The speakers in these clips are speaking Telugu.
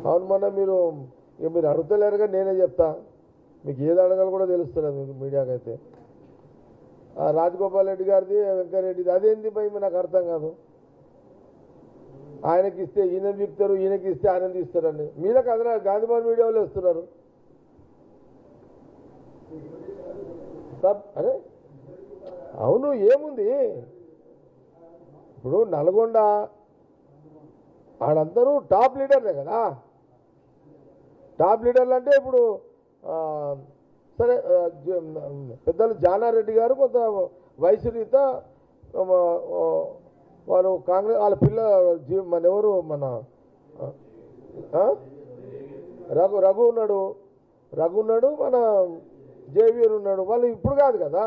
అవును మొన్న మీరు అడుగుతలేరుగా నేనే చెప్తా. మీకు ఏది అడగాలో కూడా తెలుస్తలేదు మీకు మీడియాకి అయితే. రాజగోపాల్ రెడ్డి గారిది వెంకరెడ్డిది అదేంది భయ్ నాకు అర్థం కాదు. ఆయనకి ఇస్తే ఈయన బిక్తారు, ఈయనకి ఇస్తే ఆయన తీస్తారని మీలకు అదన గాంధీభవన్ మీడియాలో ఇస్తున్నారు. అరే అవును ఏముంది ఇప్పుడు నల్గొండ ఆడందరూ టాప్ లీడర్లే కదా. టాప్ లీడర్లు అంటే ఇప్పుడు సరే పెద్దలు జానారెడ్డి గారు కొంత వయసు రీత వారు కాంగ్రెస్ వాళ్ళ పిల్ల మన ఎవరు మన రఘు ఉన్నాడు మన జేవీఆర్ ఉన్నాడు. వాళ్ళు ఇప్పుడు కాదు కదా.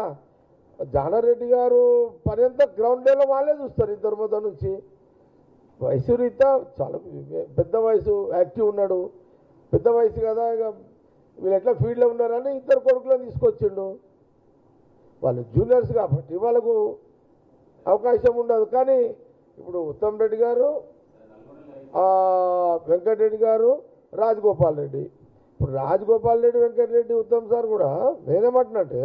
జానారెడ్డి గారు పని అంతా గ్రౌండ్ లెవెల్లో వాళ్ళే చూస్తారు ఇద్దరు మొదటి నుంచి. వయసు రీత చాలా పెద్ద వయసు యాక్టివ్ ఉన్నాడు. పెద్ద వయసు కదా ఇక వీళ్ళు ఎట్లా ఫీల్డ్లో ఉన్నారని ఇద్దరు కొడుకులను తీసుకొచ్చిండు. వాళ్ళు జూనియర్స్ కాబట్టి వాళ్ళకు అవకాశం ఉండదు. కానీ ఇప్పుడు ఉత్తమ్ రెడ్డి గారు, వెంకటరెడ్డి గారు, రాజగోపాల్ రెడ్డి. ఇప్పుడు రాజగోపాల్ రెడ్డి, వెంకటరెడ్డి, ఉత్తమ్ సార్ కూడా నేనేమంటున్నట్టే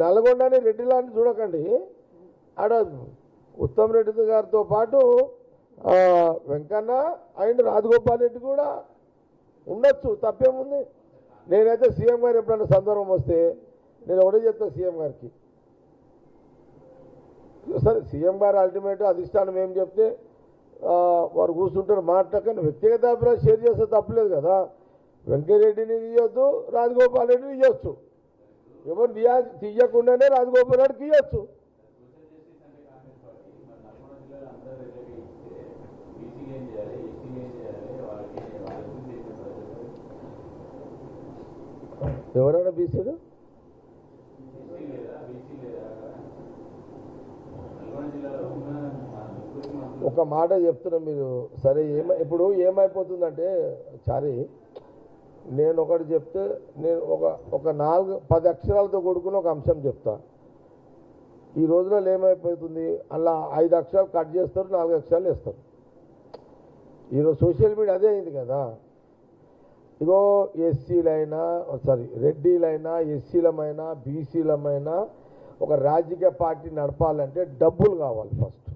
నల్గొండని రెడ్డిలాని చూడకండి. ఆడ ఉత్తమ్ రెడ్డి గారితో పాటు వెంకన్న అండ్ రాజగోపాల్ రెడ్డి కూడా ఉండొచ్చు, తప్పేముంది. నేనైతే సీఎం గారు ఎప్పుడైనా సందర్భం వస్తే నేను ఒకటే చెప్తాను సీఎం గారికి. సరే సీఎం గారు అల్టిమేట్ అధిష్టానం ఏం చెప్తే వారు కూర్చుంటారు మాట్లాడకని వ్యక్తిగత అభిప్రాయం షేర్ చేస్తే తప్పలేదు కదా. వెంకయ్యరెడ్డిని తీయొద్దు, రాజగోపాల్ రెడ్డిని తీయొచ్చు. ఎవరు తీయకుండానే రాజగోపాల్ రెడ్డికి ఇవ్వచ్చు. ఎవరైనా బీసీలు ఒక మాట చెప్తున్నా మీరు సరే ఇప్పుడు ఏమైపోతుందంటే చారి నేను ఒకటి చెప్తే నేను ఒక 4-10 అక్షరాలతో కూడుకుని ఒక అంశం చెప్తా. ఈ రోజులలో ఏమైపోతుంది అలా 5 అక్షరాలు కట్ చేస్తారు, 4 అక్షరాలు వేస్తారు. ఈరోజు సోషల్ మీడియా అదే అయింది కదా. ఇగో ఎస్సీలైనా రెడ్డిలైనా ఎస్సీలమైనా బీసీలమైనా ఒక రాజకీయ పార్టీ నడపాలంటే డబ్బులు కావాలి. ఫస్ట్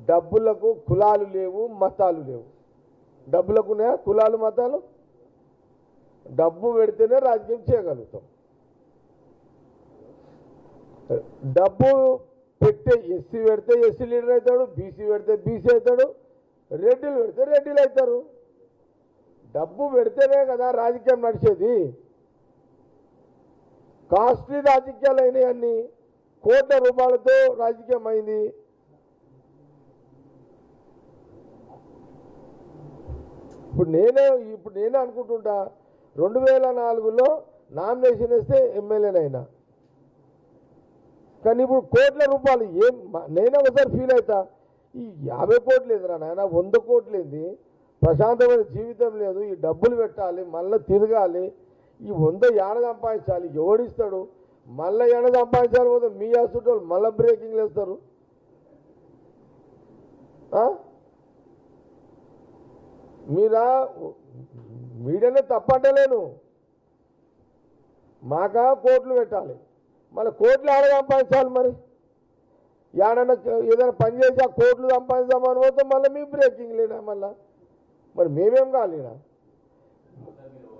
డబ్బులకు కులాలు లేవు, మతాలు లేవు. డబ్బులకునే కులాలు మతాలు. డబ్బు పెడితేనే రాజకీయం చేయగలుగుతాం. డబ్బు పెట్టే ఎస్సీ పెడితే ఎస్సీ లీడర్ అవుతాడు, బీసీ పెడితే బీసీ అవుతాడు, రెడ్డిలు పెడితే రెడ్డిలు అవుతారు. డబ్బు పెడితేనే కదా రాజకీయం నడిచేది. కాస్ట్లీ రాజకీయాలు అయినాయి అన్ని. కోట్ల రూపాయలతో రాజకీయం అయింది. ఇప్పుడు నేనే అనుకుంటుంటా 2004లో నామినేషన్ వేస్తే ఎమ్మెల్యేనైనా. కానీ ఇప్పుడు కోట్ల రూపాయలు నేనే ఒకసారి ఫీల్ అవుతా ఈ 50 కోట్లు లేదురా నాయన, 100 కోట్లు ఏంది, ప్రశాంతమైన జీవితం లేదు, ఈ డబ్బులు పెట్టాలి, మళ్ళీ తిరగాలి, ఈ 100 ఏడ సంపాదించాలి, ఎవడిస్తాడు, మళ్ళీ ఏడ సంపాదించాలి పోతే మీ హాస్పిటల్ మళ్ళీ బ్రేకింగ్లు వేస్తారు. మీడియానే తప్పంటలేను, మాకా కోట్లు పెట్టాలి, మళ్ళీ కోట్లు ఆడ సంపాదించాలి. మరి ఏడన్నా ఏదైనా పని చేసి ఆ కోట్లు సంపాదించామని పోతే మళ్ళీ మీ బ్రేకింగ్ లేనా మళ్ళీ. మరి మేమేం కాలేనా?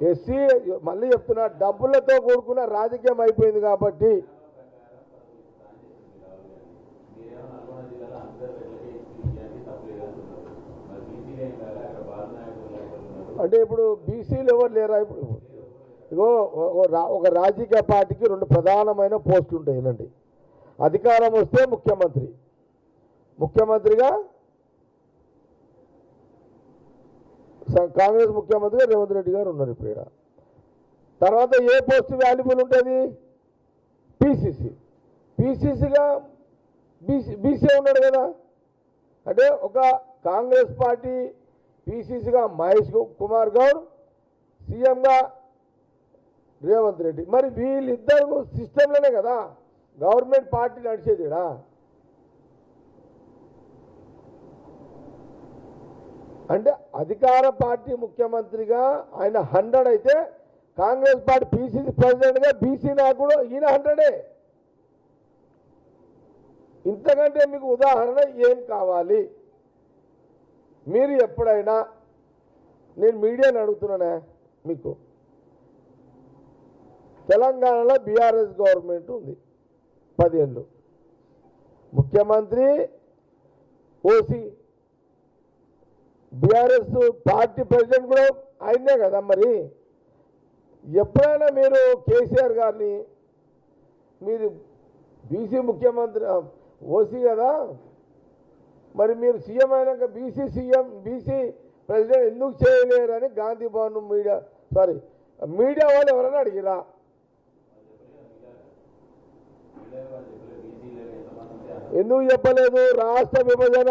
ఎస్సీ మళ్ళీ చెప్తున్నా డబ్బులతో కూడుకున్న రాజకీయం అయిపోయింది కాబట్టి. అంటే ఇప్పుడు బీసీలు ఎవరు లేరా? ఇప్పుడు ఇగో ఒక రాజకీయ పార్టీకి 2 ప్రధానమైన పోస్టులు ఉంటాయి. ఏనండి, అధికారం వస్తే ముఖ్యమంత్రిగా కాంగ్రెస్ ముఖ్యమంత్రిగా రేవంత్ రెడ్డి గారు ఉన్నారు ఇప్పుడు ఇక్కడ. తర్వాత ఏ పోస్ట్ వాల్యుబుల్ ఉంటుంది? పీసీసీగా బీసీ ఉన్నాడు కదా. అంటే ఒక కాంగ్రెస్ పార్టీ పీసీసీగా మహేష్ కుమార్ గౌడ్, సీఎంగా రేవంత్ రెడ్డి. మరి వీళ్ళిద్దరు సిస్టంలోనే కదా గవర్నమెంట్ పార్టీ నడిచేదిడా. అంటే అధికార పార్టీ ముఖ్యమంత్రిగా ఆయన 100 అయితే కాంగ్రెస్ పార్టీ పిసిసి ప్రెసిడెంట్గా బీసీ నాయకుడు ఈయన 100. ఇంతకంటే మీకు ఉదాహరణ ఏం కావాలి? మీరు ఎప్పుడైనా, నేను మీడియాని అడుగుతున్నానే మీకు, తెలంగాణలో బీఆర్ఎస్ గవర్నమెంట్ ఉంది 10 ఏళ్ళు, ముఖ్యమంత్రి ఓసీ, బీఆర్ఎస్ పార్టీ ప్రెసిడెంట్ కూడా ఆయనే కదా. మరి ఎప్పుడైనా మీరు కేసీఆర్ గారిని, మీరు బీసీ ముఖ్యమంత్రి ఓసీ కదా, మరి మీరు సీఎం అయినాక బీసీ ప్రెసిడెంట్ ఎందుకు చేయలేరని గాంధీ భవన్ మీడియా వాళ్ళు ఎవరైనా అడిగిరా? ఎందుకు చెప్పలేదు? రాష్ట్ర విభజన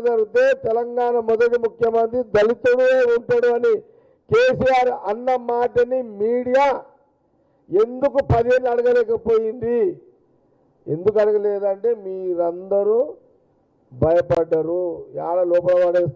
జరిగితే తెలంగాణ మొదటి ముఖ్యమంత్రి దళితుడే ఉంటాడు అని కేసీఆర్ అన్న మాటని మీడియా ఎందుకు 10 ఏళ్ళు అడగలేకపోయింది? ఎందుకు అడగలేదంటే మీరందరూ భయపడ్డరు. యాడ లోపల పడేస్తారు.